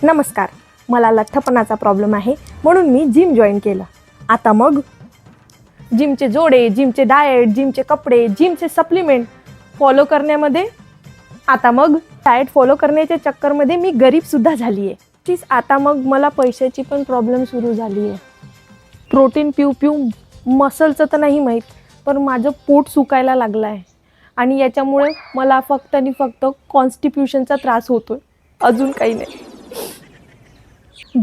नमस्कार, मला लठ्ठपणाचा प्रॉब्लेम आहे म्हणून मी जिम जॉईन केलं. आता मग जिमचे जोडे, जिमचे डाएट, जिमचे कपडे, जिमचे सप्लिमेंट फॉलो करण्यामध्ये आता मग डाएट फॉलो करण्याच्या चक्करमध्ये मी गरीबसुद्धा झाली आहे. तीच आता मग मला पैशाची पण प्रॉब्लेम सुरू झाली आहे. प्रोटीन पिऊ मसलचं तर नाही माहीत, पण माझं पोट सुकायला लागलं आहे आणि याच्यामुळे मला फक्त आणि फक्त कॉन्स्टिप्युशनचा त्रास होतो आहे, अजून काही नाही.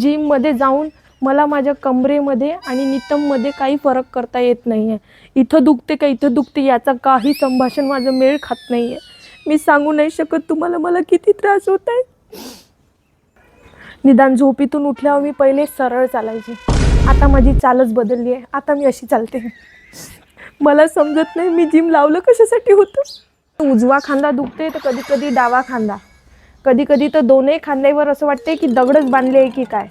जिममध्ये जाऊन मला माझ्या कमरेमध्ये आणि नितंबमध्ये काही फरक करता येत नाही आहे. इथं दुखते का इथं दुखते याचा काही संभाषण माझं मेळ खात नाही आहे. मी सांगू नाही शकत तुम्हाला मला किती त्रास होत आहे. निदान झोपेतून उठल्यावर मी पहिले सरळ चालायची, आता माझी चालच बदलली आहे. आता मी अशी चालते. मला समजत नाही मी जिम लावलं कशासाठी होतं. उजवा खांदा दुखते तर कधी कधी डावा खांदा, कधी कधी तर दोन्ही खांद्यावर असं वाटते की दगडच बांधले आहे की काय.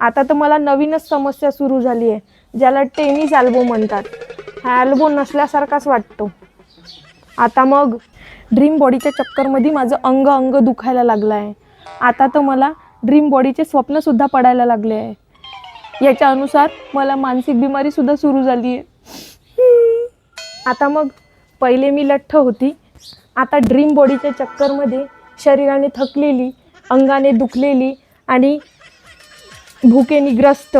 आता तर मला नवीनच समस्या सुरू झाली आहे, ज्याला टेनिस एल्बो म्हणतात. हा एल्बो नसल्यासारखाच वाटतो. आता मग ड्रीम बॉडीच्या चक्करमध्ये माझं अंग दुखायला लागलं आहे. आता तर मला ड्रीम बॉडीचे स्वप्नसुद्धा पडायला लागले आहे. याच्या अनुसार मला मानसिक बिमारीसुद्धा सुरू झाली आहे. आता मग पहिले मी लठ्ठ होती, आता ड्रीम बॉडीच्या चक्करमध्ये शरीराने थकलेली, अंगाने दुखलेली आणि भुकेने ग्रस्त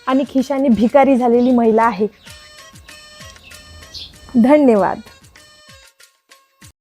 आणि खिशाने भिकारी झालेली महिला आहे. धन्यवाद.